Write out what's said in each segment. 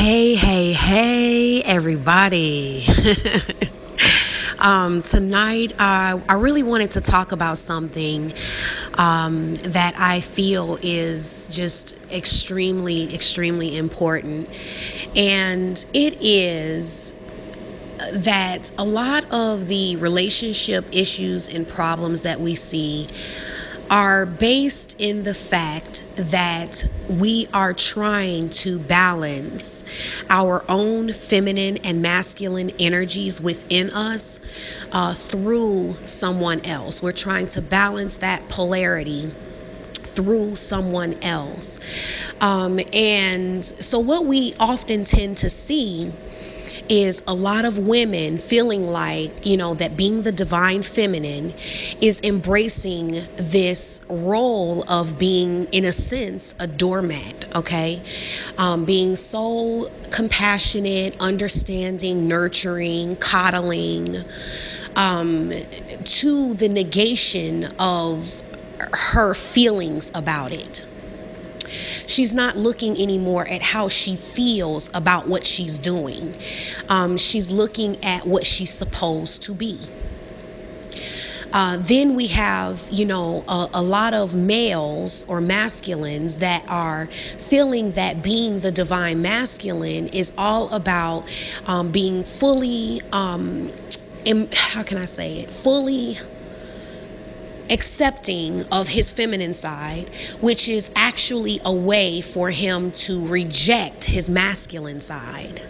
Hey, everybody. Tonight, I really wanted to talk about something that I feel is just extremely important. And it is that a lot of the relationship issues and problems that we see are based in the fact that we are trying to balance our own feminine and masculine energies within us through someone else. We're trying to balance that polarity through someone else. And so what we often tend to see is a lot of women feeling like, that being the divine feminine is embracing this role of being, in a sense, a doormat, okay? Being so compassionate, understanding, nurturing, coddling, to the negation of her feelings about it. She's not looking anymore at how she feels about what she's doing. She's looking at what she's supposed to be. Then we have, a lot of males or masculines that are feeling that being the divine masculine is all about being fully, fully accepting of his feminine side, which is actually a way for him to reject his masculine side.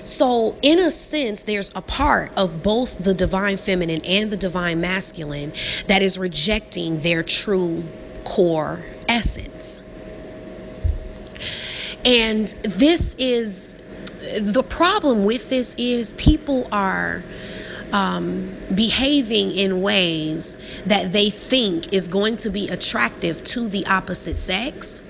So in a sense, there's a part of both the divine feminine and the divine masculine that is rejecting their true core essence. And this is the problem with this is people are behaving in ways that they think is going to be attractive to the opposite sex.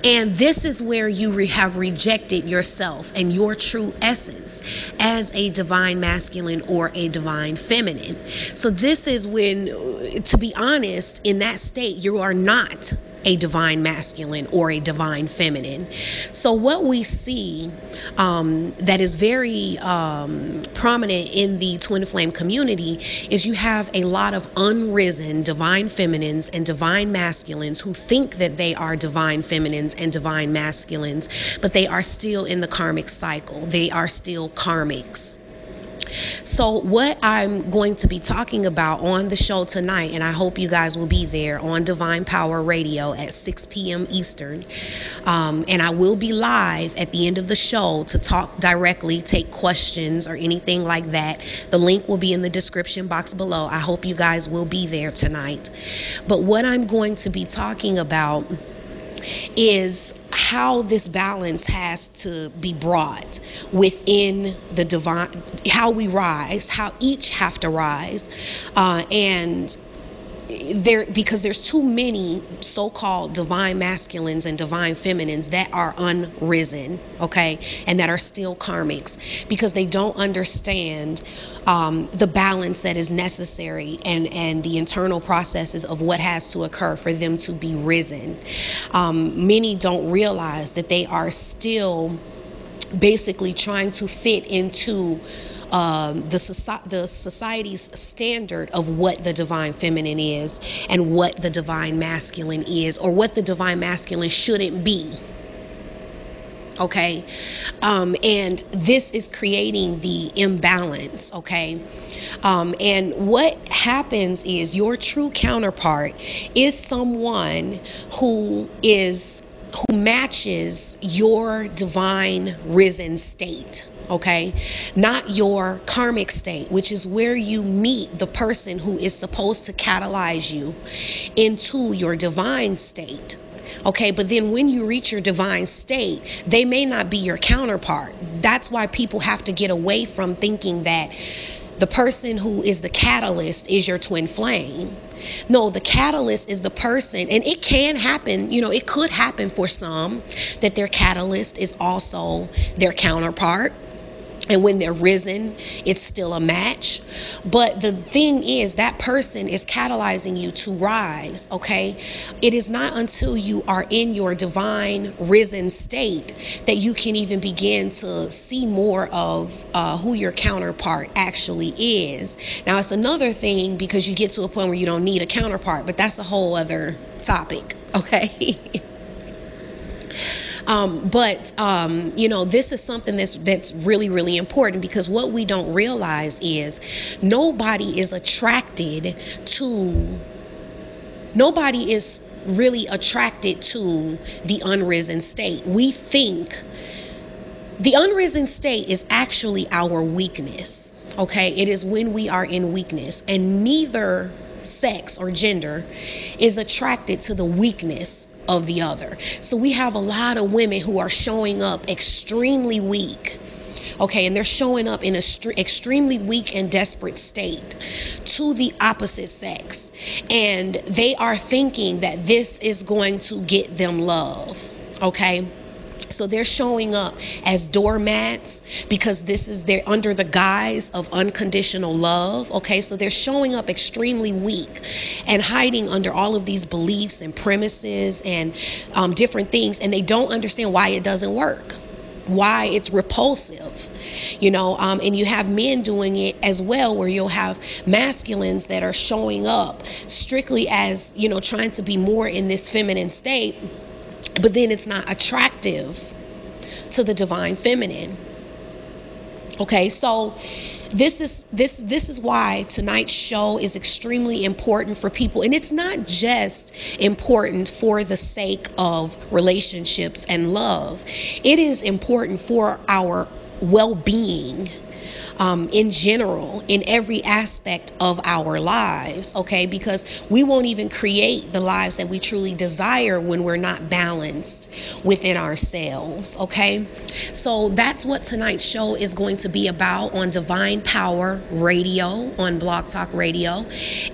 And this is where you have rejected yourself and your true essence as a divine masculine or a divine feminine. So this is when, to be honest, in that state, you are not a divine masculine or a divine feminine. So what we see that is very prominent in the twin flame community is you have a lot of unrisen divine feminines and divine masculines who think that they are divine feminines and divine masculines, but they are still in the karmic cycle. They are still karmics. So what I'm going to be talking about on the show tonight, and I hope you guys will be there on Divine Power Radio at 6 p.m. Eastern, and I will be live at the end of the show to talk directly, take questions or anything like that. The link will be in the description box below. I hope you guys will be there tonight. But what I'm going to be talking about is how this balance has to be brought within the divine, how we rise, how each have to rise, and because there's too many so-called divine masculines and divine feminines that are unrisen, okay, and that are still karmics because they don't understand the balance that is necessary and the internal processes of what has to occur for them to be risen. Many don't realize that they are still basically trying to fit into the society's standard of what the divine feminine is and what the divine masculine is, or what the divine masculine shouldn't be. Okay, and this is creating the imbalance. Okay, and what happens is your true counterpart is someone who matches your divine risen state. Okay, not your karmic state, which is where you meet the person who is supposed to catalyze you into your divine state. Okay, but then when you reach your divine state, they may not be your counterpart. That's why people have to get away from thinking that the person who is the catalyst is your twin flame. No, the catalyst is the person, and it can happen, it could happen for some that their catalyst is also their counterpart. And when they're risen, it's still a match. But the thing is, that person is catalyzing you to rise, okay? It is not until you are in your divine risen state that you can even begin to see more of who your counterpart actually is. Now, it's another thing because you get to a point where you don't need a counterpart, but that's a whole other topic, okay? This is something that's really, really important, because what we don't realize is nobody is really attracted to the unrisen state. We think the unrisen state is actually our weakness. Okay, it is when we are in weakness, and neither sex or gender is attracted to the weakness of the other. So we have a lot of women who are showing up extremely weak. Okay, and they're showing up in an extremely weak and desperate state to the opposite sex. And they are thinking that this is going to get them love. Okay. So they're showing up as doormats because they're under the guise of unconditional love. Okay, so they're showing up extremely weak and hiding under all of these beliefs and premises and different things, and they don't understand why it doesn't work, why it's repulsive. And you have men doing it as well, where you'll have masculines that are showing up strictly as, trying to be more in this feminine state. But then it's not attractive to the divine feminine. Okay, so this is why tonight's show is extremely important for people. And it's not just important for the sake of relationships and love. It is important for our well-being in general, in every aspect of our lives, okay? Because we won't even create the lives that we truly desire when we're not balanced within ourselves, okay? So that's what tonight's show is going to be about on Divine Power Radio, on Blog Talk Radio.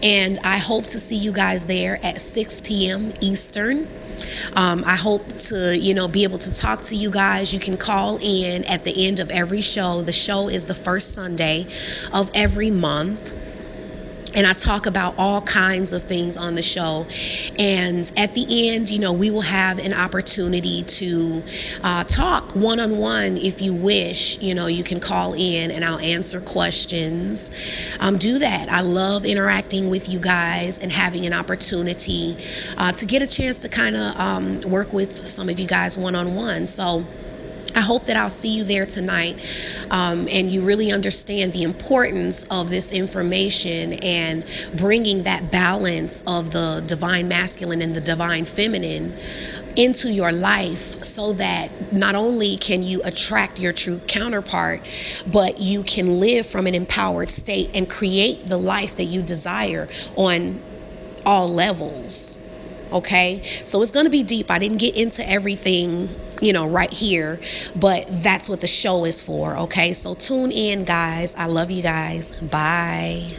And I hope to see you guys there at 6 p.m. Eastern. I hope to, be able to talk to you guys. You can call in at the end of every show. The show is the first Sunday of every month. And I talk about all kinds of things on the show. And at the end, we will have an opportunity to talk one-on-one if you wish. You can call in and I'll answer questions. Do that. I love interacting with you guys and having an opportunity to get a chance to kind of work with some of you guys one-on-one. So I hope that I'll see you there tonight, and you really understand the importance of this information and bringing that balance of the divine masculine and the divine feminine into your life, so that not only can you attract your true counterpart, but you can live from an empowered state and create the life that you desire on all levels. Okay, so it's going to be deep. I didn't get into everything, right here, but that's what the show is for. Okay, so tune in, guys. I love you guys. Bye.